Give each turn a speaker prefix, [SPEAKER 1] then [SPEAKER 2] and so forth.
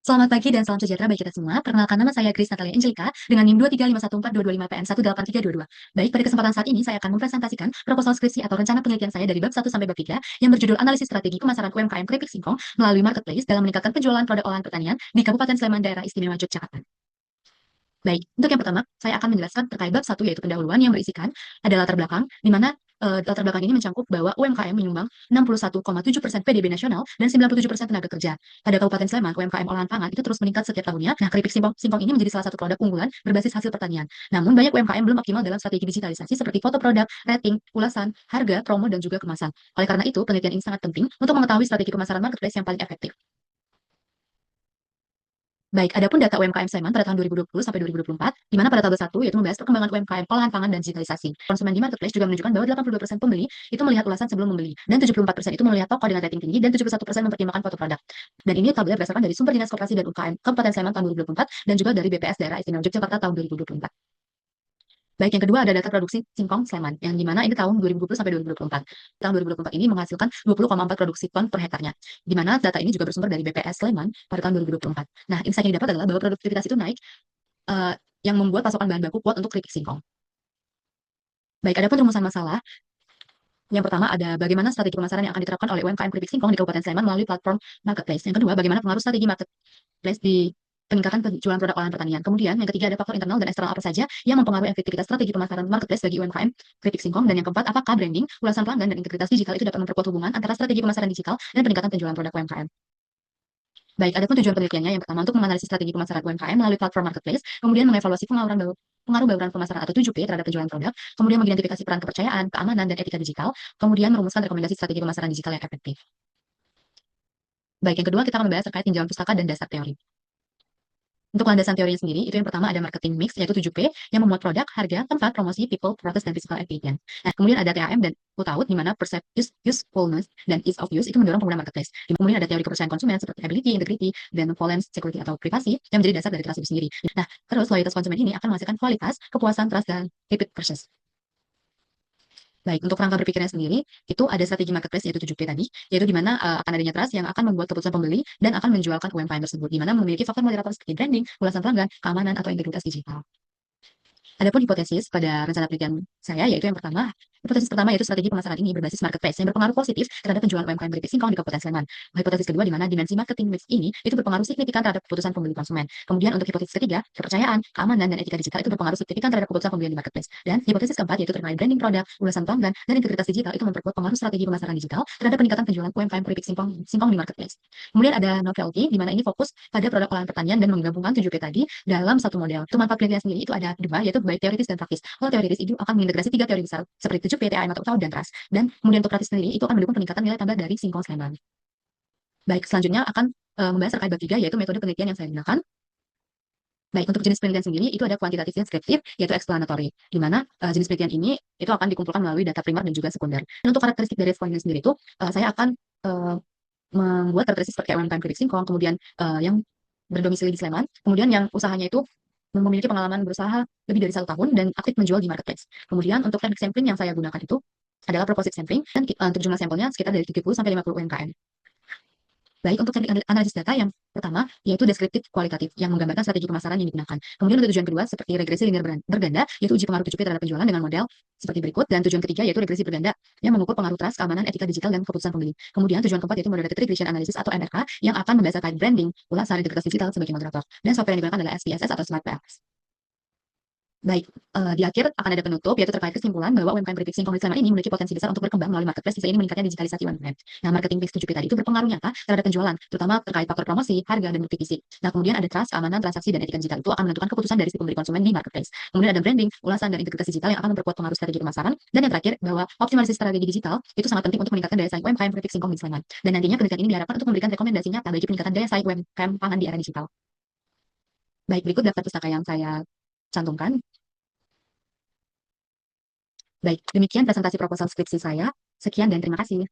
[SPEAKER 1] Selamat pagi dan salam sejahtera bagi kita semua. Perkenalkan nama saya Grace Natalia Angelika dengan NIM 235142225PN18322. Baik, pada kesempatan saat ini saya akan mempresentasikan proposal skripsi atau rencana penelitian saya dari bab 1 sampai bab 3 yang berjudul Analisis Strategi Pemasaran UMKM Keripik Singkong melalui Marketplace dalam meningkatkan penjualan produk olahan pertanian di Kabupaten Sleman, Daerah Istimewa Yogyakarta. Baik, untuk yang pertama, saya akan menjelaskan terkait bab 1 yaitu pendahuluan yang berisikan ada latar belakang, di mana latar belakang ini mencakup bahwa UMKM menyumbang 61,7% PDB nasional dan 97% tenaga kerja. Pada Kabupaten Sleman, UMKM olahan pangan itu terus meningkat setiap tahunnya. Nah, keripik singkong ini menjadi salah satu produk unggulan berbasis hasil pertanian. Namun, banyak UMKM belum optimal dalam strategi digitalisasi seperti foto produk, rating, ulasan, harga, promo, dan juga kemasan. Oleh karena itu, penelitian ini sangat penting untuk mengetahui strategi pemasaran marketplace yang paling efektif. Baik, adapun data UMKM Sleman pada tahun 2020 sampai 2024, di mana pada tabel 1 yaitu membahas perkembangan UMKM olahan pangan dan digitalisasi. Konsumen di marketplace juga menunjukkan bahwa 82% pembeli itu melihat ulasan sebelum membeli, dan 74% itu melihat toko dengan rating tinggi, dan 71% mempertimbangkan foto produk. Dan ini tabelnya berdasarkan dari sumber Dinas Koperasi dan UKM Kabupaten Sleman tahun 2024 dan juga dari BPS Daerah Istimewa Yogyakarta tahun 2024. Baik, yang kedua ada data produksi singkong Sleman, yang dimana ini tahun 2020 sampai 2024. Tahun 2024 ini menghasilkan 20,4 produksi ton per hektarnya, di mana data ini juga bersumber dari BPS Sleman pada tahun 2024. Nah, insight yang didapat adalah bahwa produktivitas itu naik, eh, yang membuat pasokan bahan baku kuat untuk keripik singkong. Baik, adapun rumusan masalah, yang pertama ada bagaimana strategi pemasaran yang akan diterapkan oleh UMKM keripik singkong di Kabupaten Sleman melalui platform marketplace. Yang kedua, bagaimana pengaruh strategi marketplace di peningkatan penjualan produk olahan pertanian. Kemudian yang ketiga ada faktor internal dan eksternal apa saja yang mempengaruhi efektivitas strategi pemasaran marketplace bagi UMKM keripik singkong. Dan yang keempat, apakah branding, ulasan pelanggan, dan integritas digital itu dapat memperkuat hubungan antara strategi pemasaran digital dan peningkatan penjualan produk UMKM. Baik, adapun tujuan penelitiannya yang pertama untuk menganalisis strategi pemasaran UMKM melalui platform marketplace, kemudian mengevaluasi pengaruh bauran pemasaran atau 7P terhadap penjualan produk, kemudian mengidentifikasi peran kepercayaan, keamanan, dan etika digital, kemudian merumuskan rekomendasi strategi pemasaran digital yang efektif. Baik, yang kedua kita akan membahas terkait tinjauan pustaka dan dasar teori. Untuk landasan teorinya sendiri, itu yang pertama ada marketing mix, yaitu 7P, yang memuat produk, harga, tempat, promosi, people, proses, dan physical experience. Nah, kemudian ada TAM dan UTAUT, di mana usefulness, dan ease of use, itu mendorong pengguna marketplace. Kemudian ada teori kepercayaan konsumen, seperti ability, integrity, benevolence, security, atau privasi, yang menjadi dasar dari trust itu sendiri. Nah, terus loyalitas konsumen ini akan menghasilkan kualitas, kepuasan, trust, dan repeat purchase. Baik, untuk rangka berpikirnya sendiri, itu ada strategi marketplace yaitu 7P tadi, yaitu di mana akan adanya trust yang akan membuat keputusan pembeli dan akan menjualkan UMKM tersebut, di mana memiliki faktor moderator seperti branding, ulasan pelanggan, keamanan, atau integritas digital. Adapun hipotesis pada rencana penelitian saya yaitu yang pertama, hipotesis pertama yaitu strategi pemasaran ini berbasis marketplace yang berpengaruh positif terhadap penjualan UMKM keripik singkong di Kabupaten Sleman. Hipotesis kedua di mana dimensi marketing mix ini itu berpengaruh signifikan terhadap keputusan pembeli konsumen. Kemudian untuk hipotesis ketiga, kepercayaan, keamanan, dan etika digital itu berpengaruh signifikan terhadap keputusan pembelian di marketplace. Dan hipotesis keempat yaitu terkait branding produk, ulasan pelanggan, dan integritas digital itu memperkuat pengaruh strategi pemasaran digital terhadap peningkatan penjualan UMKM keripik singkong di marketplace. Kemudian ada novelty di mana ini fokus pada produk olahan pertanian dan menggabungkan 7P tadi dalam satu model. Untuk manfaat penelitian sendiri itu ada dua, yaitu baik teoritis dan praktis. Kalau teoritis itu akan mengintegrasi tiga teori besar seperti 7P, TAM, atau UTAUT, dan TRUST. Dan kemudian untuk praktis sendiri itu akan mendukung peningkatan nilai tambah dari singkong Sleman. Baik, selanjutnya akan membahas terkait bab 3 yaitu metode penelitian yang saya gunakan. Baik, untuk jenis penelitian sendiri itu ada kuantitatif deskriptif yaitu explanatory, di mana jenis penelitian ini itu akan dikumpulkan melalui data primer dan juga sekunder. Dan untuk karakteristik dari responden sendiri itu saya akan membuat karakteristik seperti UMKM keripik singkong, kemudian yang berdomisili di Sleman, kemudian yang usahanya itu memiliki pengalaman berusaha lebih dari 1 tahun dan aktif menjual di marketplace. Kemudian untuk teknik sampling yang saya gunakan itu adalah proposite sampling dan untuk jumlah sampelnya sekitar dari 70 sampai 50 UMKM. Baik, untuk teknik analisis data yang pertama, yaitu deskriptif kualitatif, yang menggambarkan strategi pemasaran yang digunakan. Kemudian untuk tujuan kedua, seperti regresi linear berganda, yaitu uji pengaruh 7P terhadap penjualan dengan model seperti berikut. Dan tujuan ketiga, yaitu regresi berganda, yang mengukur pengaruh trust, keamanan, etika digital, dan keputusan pembeli. Kemudian tujuan keempat, yaitu moderated regression analysis atau MRK, yang akan membahas terkait branding, ulasan, integritas digital sebagai moderator. Dan software yang digunakan adalah SPSS atau Smart PLS. Baik, di akhir akan ada penutup, yaitu terkait kesimpulan bahwa UMKM keripik singkong di Sleman ini memiliki potensi besar untuk berkembang melalui marketplace seiring meningkatnya digitalisasi UMKM. Nah, marketing mix 7P tadi itu berpengaruh nyata terhadap penjualan, terutama terkait faktor promosi, harga, dan bukti fisik. Nah, kemudian ada trust, keamanan, transaksi, dan etika digital itu akan menentukan keputusan dari si pembeli konsumen di marketplace. Kemudian ada branding, ulasan, dan integritas digital yang akan memperkuat pengaruh strategi pemasaran. Dan yang terakhir, bahwa optimalisasi strategi digital itu sangat penting untuk meningkatkan daya saing UMKM keripik singkong di Sleman. Dan nantinya penelitian ini diharapkan untuk memberikan rekomendasi nyata bagi peningkatan daya saing UMKM pangan di era digital. Baik, berikut daftar pustaka yang saya cantumkan. Baik, demikian presentasi proposal skripsi saya. Sekian dan terima kasih.